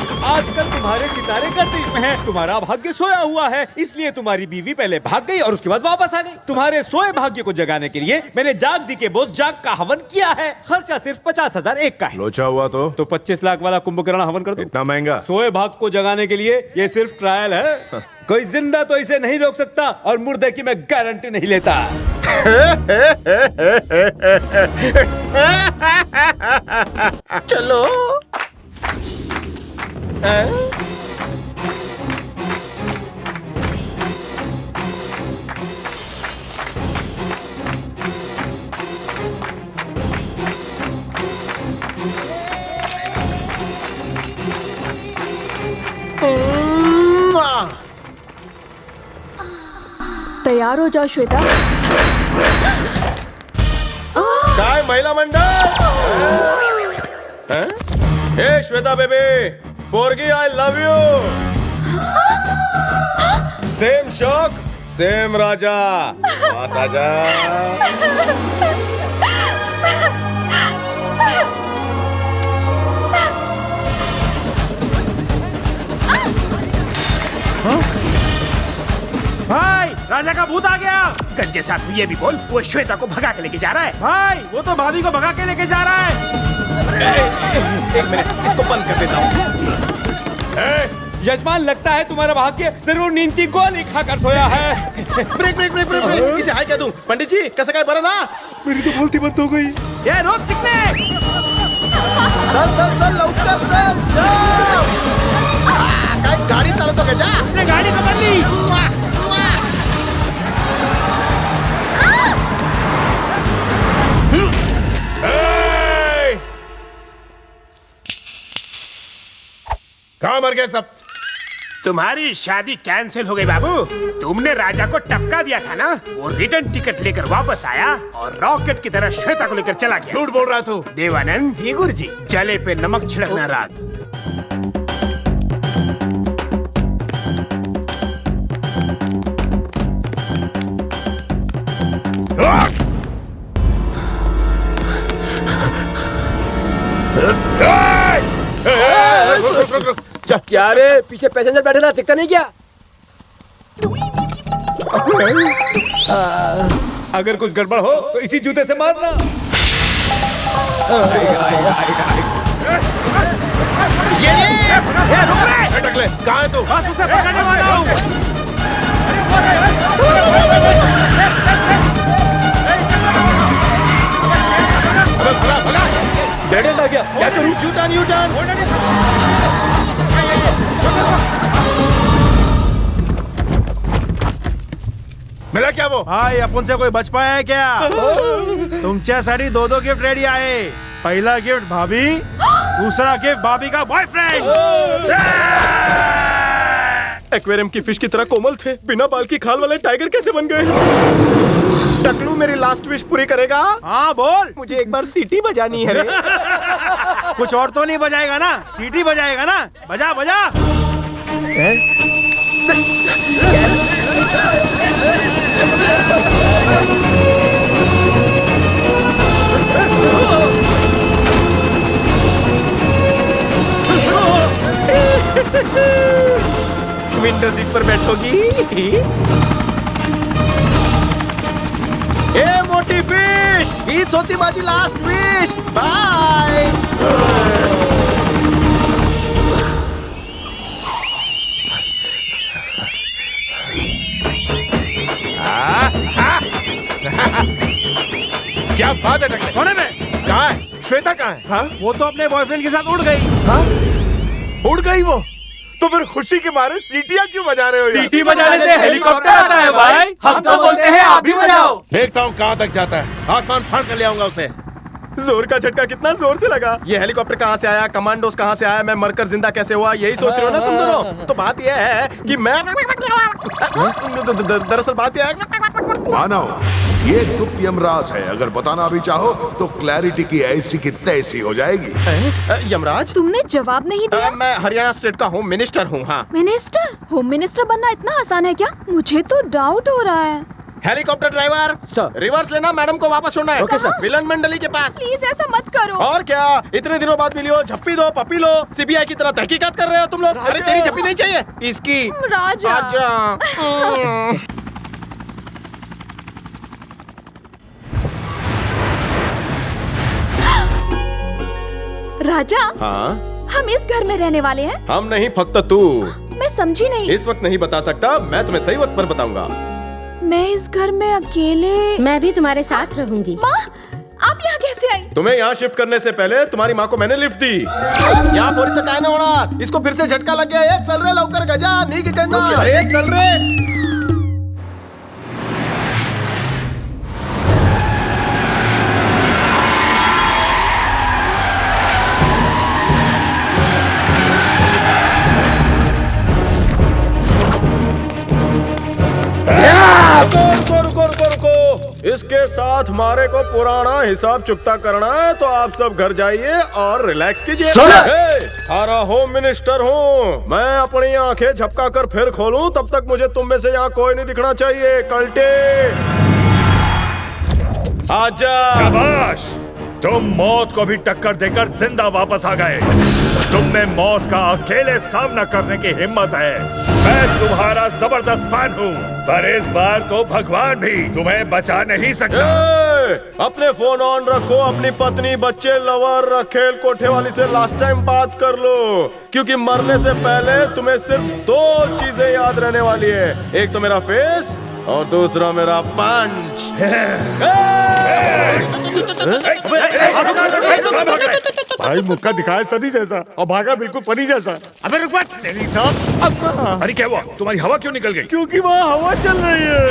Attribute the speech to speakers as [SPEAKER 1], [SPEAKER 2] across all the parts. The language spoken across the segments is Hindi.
[SPEAKER 1] श्वेता, आजकल तुम्हारे सितारे गर्दिश में हैं। तुम्हारा भाग्य सोया हुआ है, इसलिए तुम्हारी बीवी पहले भाग गई और उसके बाद वापस आ गई। तुम्हारे सोए भाग्य को जगाने के लिए मैंने जाग दी के बोझ जाग का हवन किया है। खर्चा सिर्फ 50,000 एक का है।
[SPEAKER 2] लोचा हुआ तो
[SPEAKER 1] 25 लाख वाला कुंभकर्ण हवन कर दो।
[SPEAKER 2] इतना महंगा?
[SPEAKER 1] सोए भाग को जगाने के लिए ये सिर्फ ट्रायल है। कोई जिंदा तो इसे नहीं रोक सकता और मुर्दे की मैं गारंटी नहीं लेता।
[SPEAKER 3] चलो।
[SPEAKER 4] तैयार हो जाओ श्वेता।
[SPEAKER 3] काय महिला मंडळ? हे श्वेता बेबी, पोरगी आई लव यू। सेम शौक सेम राजा, पास आजा।
[SPEAKER 5] भाई राजा का भूत आ गया।
[SPEAKER 6] गंजे साथ ये भी बोल, वो श्वेता को भगा के लेके जा रहा है।
[SPEAKER 5] भाई वो तो भाभी को भगा के लेके जा रहा है।
[SPEAKER 3] एक मिनट, इसको बंद कर देता हूँ।
[SPEAKER 1] यजमान, लगता है तुम्हारा भाग्य जरूर नींद की गोली खाकर सोया है।
[SPEAKER 3] Break break break break break. इसे हाय क्या दूं? पंडित जी कैसे काय बरा ना?
[SPEAKER 2] मेरी तो बोलती बंद हो गई।
[SPEAKER 5] ये रोक चिकने।
[SPEAKER 3] चल चल चल लवकर चल चल। काय गाडी चालवतो का? जा,
[SPEAKER 5] उसने गाड़ी पकड़ ली।
[SPEAKER 2] कहाँ मर गए सब?
[SPEAKER 6] तुम्हारी शादी कैंसिल हो गई बाबू। तुमने राजा को टपका दिया था ना, वो रिटर्न टिकट लेकर वापस आया और रॉकेट की तरह श्वेता को लेकर चला गया।
[SPEAKER 2] झूठ बोल रहा तू।
[SPEAKER 6] देवानंद,
[SPEAKER 3] ये गुरुजी।
[SPEAKER 6] जले पे नमक छिड़कना रात।
[SPEAKER 7] क्या रे, पीछे पैसेंजर बैठे ना, दिखता नहीं क्या?
[SPEAKER 1] अगर कुछ गड़बड़ हो तो इसी जूते से मारना।
[SPEAKER 2] ये रुक ले। कहाँ है तू?
[SPEAKER 5] बस उसे पकड़ने वाला हूँ।
[SPEAKER 1] डेड एंड आ गया, क्या करूं?
[SPEAKER 3] U turn U turn.
[SPEAKER 2] मिला क्या वो?
[SPEAKER 5] भाई अपन से कोई बच पाया है क्या? तुमच्यासाठी दो गिफ्ट रेडी आहे। पहला गिफ्ट भाभी, दूसरा गिफ्ट भाभी का बॉयफ्रेंड।
[SPEAKER 3] एक्वेरियम की फिश की तरह कोमल थे, बिना बाल की खाल वाले टाइगर कैसे बन गए? टकलू मेरी लास्ट विश पूरी करेगा?
[SPEAKER 5] हाँ बोल।
[SPEAKER 3] मुझे एक बार सीटी बजानी है रे।
[SPEAKER 5] कुछ और तो नहीं बजाएगा ना? सीटी बजाएगा ना? बजा बजा।
[SPEAKER 3] विंडो सीट पर बैठोगी? ए मोटी फिश, हीच होती माझी लास्ट विश। बाय।
[SPEAKER 2] क्या बात है टकले?
[SPEAKER 5] कौन है मैं?
[SPEAKER 2] कहाँ है श्वेता? कहाँ है? हाँ?
[SPEAKER 5] वो तो अपने बॉयफ्रेंड के साथ उड़ गई।
[SPEAKER 2] हाँ? उड़ गई वो? तो फिर खुशी के मारे सीटियां क्यों बजा रहे हो यार?
[SPEAKER 1] सीटी बजाने से हेलीकॉप्टर आता है भाई। हम तो बोलते हैं आप भी बजाओ।
[SPEAKER 2] देखता हूँ कहाँ तक जाता है। आसमान फाड़ कर ले आऊंगा उसे।
[SPEAKER 3] जोर का झटका कितना जोर से लगा। ये हेलीकॉप्टर कहाँ से आया, कमांडोस कहाँ से आया, मैं मरकर जिंदा कैसे हुआ, यही सोच रहे हो ना तुम दोनों? तो बात यह है कि मैं दरअसल बात यह है
[SPEAKER 8] मानव, ये गुप्त यमराज है। अगर बताना भी चाहो तो क्लैरिटी की ऐसी की तैसी हो जाएगी।
[SPEAKER 3] यमराज?
[SPEAKER 4] तुमने जवाब नहीं दिया।
[SPEAKER 3] मैं हरियाणा स्टेट का होम मिनिस्टर हूँ। हाँ।
[SPEAKER 4] मिनिस्टर? होम मिनिस्टर बनना इतना आसान है क्या? मुझे तो डाउट हो रहा है।
[SPEAKER 3] Helicopter driver
[SPEAKER 7] sir.
[SPEAKER 3] रिवर्स लेना, मैडम को वापस छोड़ना है।
[SPEAKER 7] Okay, sir.
[SPEAKER 3] विलन मंडली के पास।
[SPEAKER 4] प्लीज ऐसा मत करो।
[SPEAKER 3] और क्या, इतने दिनों बाद मिली हो, झप्पी दो, पपी लो, सीबीआई की तरह तहकीकात कर रहे हो तुम लोग। अरे तेरी झप्पी नहीं चाहिए, इसकी।
[SPEAKER 4] राजा।
[SPEAKER 3] आजा।
[SPEAKER 4] राजा,
[SPEAKER 3] हाँ,
[SPEAKER 4] हम इस घर में रहने वाले हैं।
[SPEAKER 3] हम नहीं, फक्त तू।
[SPEAKER 4] मैं समझी नहीं।
[SPEAKER 3] इस वक्त नहीं बता सकता, मैं तुम्हें सही वक्त पर बताऊंगा।
[SPEAKER 4] मैं इस घर में अकेले।
[SPEAKER 9] मैं भी तुम्हारे साथ रहूंगी।
[SPEAKER 4] माँ, आप यहाँ कैसे आई?
[SPEAKER 3] तुम्हें यहाँ शिफ्ट करने से पहले तुम्हारी माँ को मैंने लिफ्ट दी। यहाँ बोरी से काहे ना होना, इसको फिर से झटका लग गया। एक चल रहे लवकर गजा, नी की चढ़ना। एक चल रहे। रुको। इसके साथ मारे को पुराना हिसाब चुकता करना है, तो आप सब घर जाइए और रिलैक्स कीजिए। सारा होम मिनिस्टर हूँ मैं, अपनी आंखें झपका कर फिर खोलूं तब तक मुझे तुम में से यहाँ कोई नहीं दिखना चाहिए। कल्टे आजा।
[SPEAKER 2] शाबाश, तुम मौत को भी टक्कर देकर जिंदा वापस आ गए। तुम में मौत का अकेले सामना करने की हिम्मत है। मैं तुम्हारा जबरदस्त फैन हूँ, पर इस बार तो भगवान भी तुम्हें बचा नहीं सकता।
[SPEAKER 3] अपने फोन ऑन रखो, अपनी पत्नी, बच्चे, लवर, रखेल कोठे वाली से लास्ट टाइम बात कर लो, क्योंकि मरने से पहले तुम्हें सिर्फ 2 चीजें याद रहने वाली है। एक तो मेरा फेस और दूसरा मेरा पंच।
[SPEAKER 2] भाई मुक्का दिखाया सनी जैसा और भागा बिल्कुल फनी जैसा। अबे रुक मत, तेरी तो। अरे क्या हुआ, तुम्हारी हवा क्यों निकल गई?
[SPEAKER 5] क्योंकि वहाँ हवा चल रही है।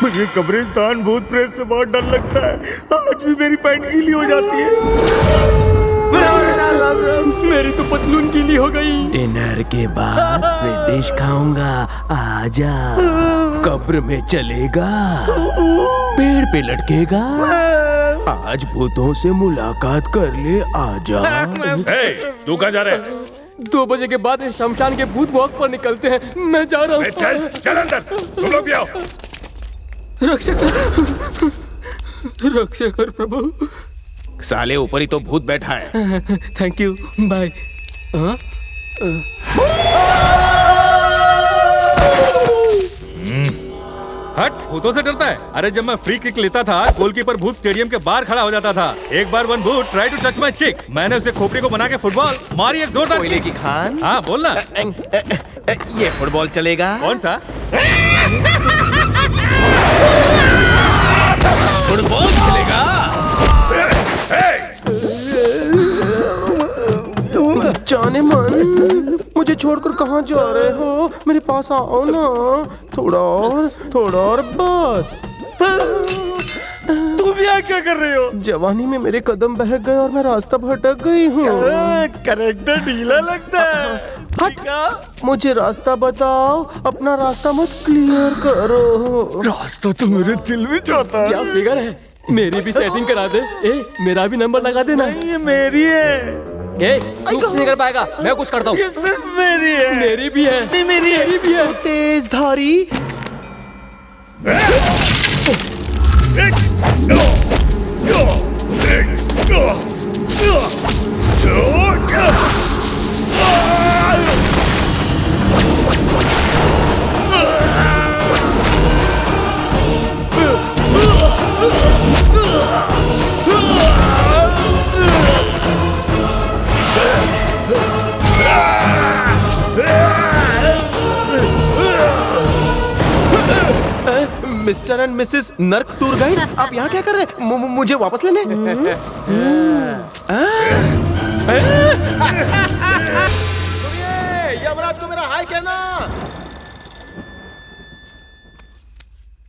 [SPEAKER 5] मुझे कब्रिस्तान भूत प्रेत से बहुत डर लगता है। आज भी मेरी पैंट गीली हो जाती है। मेरी तो पतलून गीली हो गई।
[SPEAKER 10] डिनर के बाद स्वीट डिश खाऊंगा, आजा। कब्र में चलेगा, पेड़ पे लटकेगा, आज भूतों से मुलाकात कर ले, आजा।
[SPEAKER 2] तू कहाँ जा रहा है?
[SPEAKER 7] 2 बजे के बाद शमशान के भूत वॉक पर निकलते हैं। मैं जा रहा हूँ।
[SPEAKER 2] चल अंदर, तुम लोग भी आओ।
[SPEAKER 7] रक्षक प्रभु।
[SPEAKER 3] साले ऊपर ही तो भूत बैठा है।
[SPEAKER 7] Thank you, bye.
[SPEAKER 1] हट, भूतों से डरता है? अरे जब मैं फ्री किक लेता था, गोलकीपर भूत स्टेडियम के बाहर खड़ा हो जाता था। एक बार वन भूत ट्राई टू टच माय चिक, मैंने उसे खोपड़ी को बना के फुटबॉल मारी, एक जोरदार
[SPEAKER 3] कोयले की खान।
[SPEAKER 1] हाँ बोलना।
[SPEAKER 3] ये फुटबॉल चलेगा?
[SPEAKER 1] कौन सा
[SPEAKER 3] फुटबॉल चलेगा?
[SPEAKER 7] जाने मन, मुझे छोड़कर कहाँ जा रहे हो? मेरे पास आओ ना, थोड़ा और बस।
[SPEAKER 5] तुम यहाँ क्या कर रहे हो?
[SPEAKER 7] जवानी में मेरे कदम बहक गए और मैं रास्ता भटक गई हूँ।
[SPEAKER 5] करेक्टर ढीला लगता है।
[SPEAKER 7] हट, मुझे रास्ता बताओ, अपना रास्ता मत क्लियर करो।
[SPEAKER 5] रास्ता तो मेरे दिल में जाता है।
[SPEAKER 7] क्या फिगर है, मेरी भी सेटिंग करा दे। मेरा भी नंबर लगा देना।
[SPEAKER 5] ये मेरी है।
[SPEAKER 7] तू कुछ नहीं कर पाएगा, मैं कुछ करता हूँ।
[SPEAKER 5] ये सिर्फ मेरी है।
[SPEAKER 7] मेरी भी है।
[SPEAKER 5] नहीं, मेरी
[SPEAKER 7] भी है। तेज धारी।
[SPEAKER 3] मिस्टर एंड मिसेस नर्क टूर गाइड, आप यहाँ क्या कर रहे हैं? मुझे वापस लेने? यमराज को मेरा हाय कहना।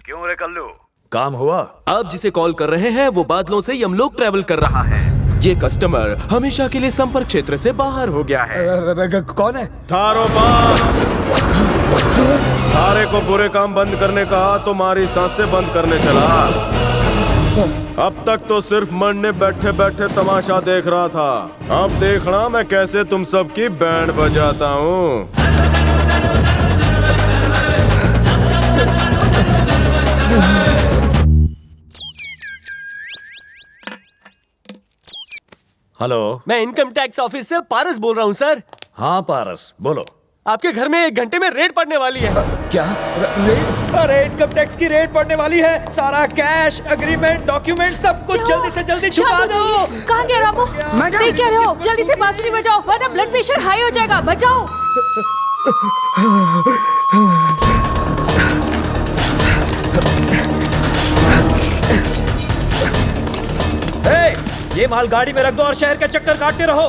[SPEAKER 2] क्यों रे कल्लू?
[SPEAKER 3] काम हुआ? आप जिसे कॉल कर रहे हैं वो बादलों से यमलोक ट्रैवल कर रहा है। ये कस्टमर हमेशा के लिए संपर्क क्षेत्र से बाहर हो गया है।
[SPEAKER 5] कौन है?
[SPEAKER 3] थारो थारे को बुरे काम बंद करने कहा तो मारी सांसें बंद करने चला। अब तक तो सिर्फ मरने बैठे बैठे तमाशा देख रहा था, अब देखना मैं कैसे तुम सबकी बैंड बजाता हूँ।
[SPEAKER 11] हेलो।
[SPEAKER 7] मैं इनकम टैक्स ऑफिस से पारस बोल रहा हूँ सर।
[SPEAKER 11] हाँ पारस, बोलो।
[SPEAKER 7] आपके घर में 1 घंटे में रेड पड़ने वाली है।
[SPEAKER 11] क्या
[SPEAKER 1] रेड? अरे इनकम टैक्स की रेड पड़ने वाली है। सारा कैश, एग्रीमेंट, डॉक्यूमेंट सब कुछ जल्दी से जल्दी छुपा दो।
[SPEAKER 4] कहाँ गया रामू? देख क्या रहे हो? जल्दी से बांसुरी बजाओ वरना ब्लड प्रेशर हाई हो जाएगा। बजाओ।
[SPEAKER 1] ये माल गाड़ी में रख दो और शहर का चक्कर काटते रहो।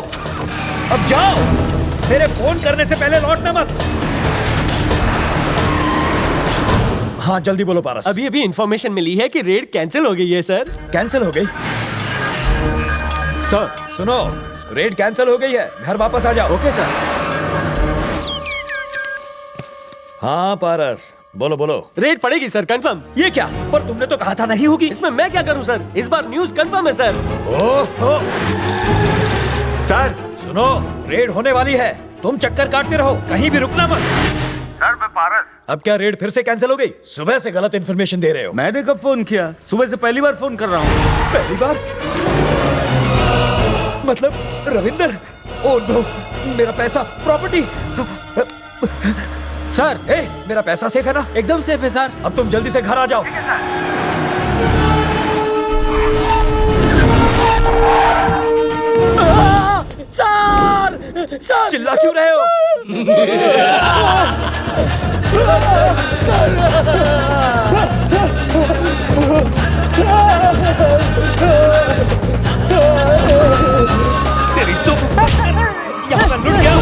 [SPEAKER 1] अब जाओ, मेरे फोन करने से पहले लौटना मत।
[SPEAKER 11] हाँ जल्दी बोलो पारस।
[SPEAKER 7] अभी अभी इंफॉर्मेशन मिली है कि रेड कैंसिल हो गई है सर।
[SPEAKER 11] कैंसिल हो गई?
[SPEAKER 7] सर
[SPEAKER 11] सुनो, रेड कैंसिल हो गई है, घर वापस आ जाओ।
[SPEAKER 7] Okay sir.
[SPEAKER 11] हाँ पारस, बोलो बोलो।
[SPEAKER 7] रेड पड़ेगी सर, कंफर्म।
[SPEAKER 1] ये क्या? पर तुमने तो कहा था नहीं होगी।
[SPEAKER 7] इसमें मैं क्या करूं सर? इस बार न्यूज़ कंफर्म है सर।
[SPEAKER 11] ओहो,
[SPEAKER 7] सर
[SPEAKER 1] सुनो, रेड होने वाली है। तुम चक्कर काटते रहो, कहीं भी रुकना मत।
[SPEAKER 2] सर मैं पारस।
[SPEAKER 11] अब क्या रेड फिर से कैंसिल हो गई? सुबह से गलत इन्फॉर्मेशन दे रहे हो।
[SPEAKER 5] मैंने कब फोन किया? सुबह से पहली बार फोन कर रहा हूँ।
[SPEAKER 11] पहली बार? मतलब रविंदर? ओह नो, मेरा पैसा, प्रॉपर्टी।
[SPEAKER 1] सर,
[SPEAKER 11] मेरा पैसा सेफ है ना?
[SPEAKER 1] एकदम सेफ है सर।
[SPEAKER 11] अब तुम जल्दी से घर आ जाओ।
[SPEAKER 1] सर
[SPEAKER 11] चिल्ला क्यों रहे हो?
[SPEAKER 1] तेरी तो यहाँ का लुट गया।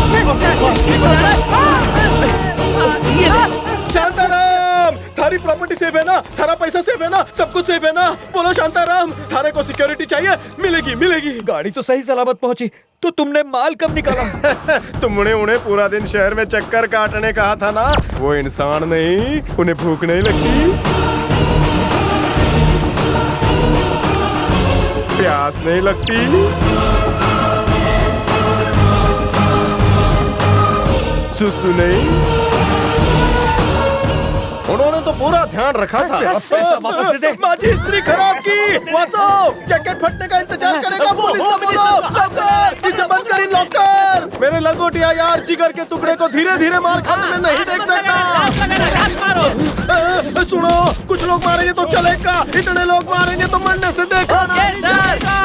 [SPEAKER 3] शांताराम, थारी प्रॉपर्टी सेफ है ना? थारा पैसा सेफ है ना? सब कुछ सेफ है ना? बोलो शांताराम, थारे को सिक्योरिटी चाहिए? मिलेगी मिलेगी।
[SPEAKER 11] गाड़ी तो सही सलामत पहुंची, तो तुमने माल कब निकाला?
[SPEAKER 3] तुमने उन्हें पूरा दिन शहर में चक्कर काटने कहा था ना? वो इंसान नहीं, उन्हें भूख नहीं लगती, प्यास नहीं लगती, सुसु नहीं। उन्होंने तो पूरा ध्यान रखा था।
[SPEAKER 1] पैसा वापस दे दे।
[SPEAKER 3] माझी इस्त्री खराब की। वाचो, जैकेट फटने का इंतजार करेगा। पुलिस को बोलो, लॉकर, इसे बंद कर, लॉकर। मेरे लंगोटिया यार, जिगर के टुकड़े को धीरे धीरे मार खाते मैं नहीं देख सकता। सुनो, कुछ लोग मारेंगे तो चलेगा, इतने लोग मारेंगे तो मरने से देखा नहीं जाएगा।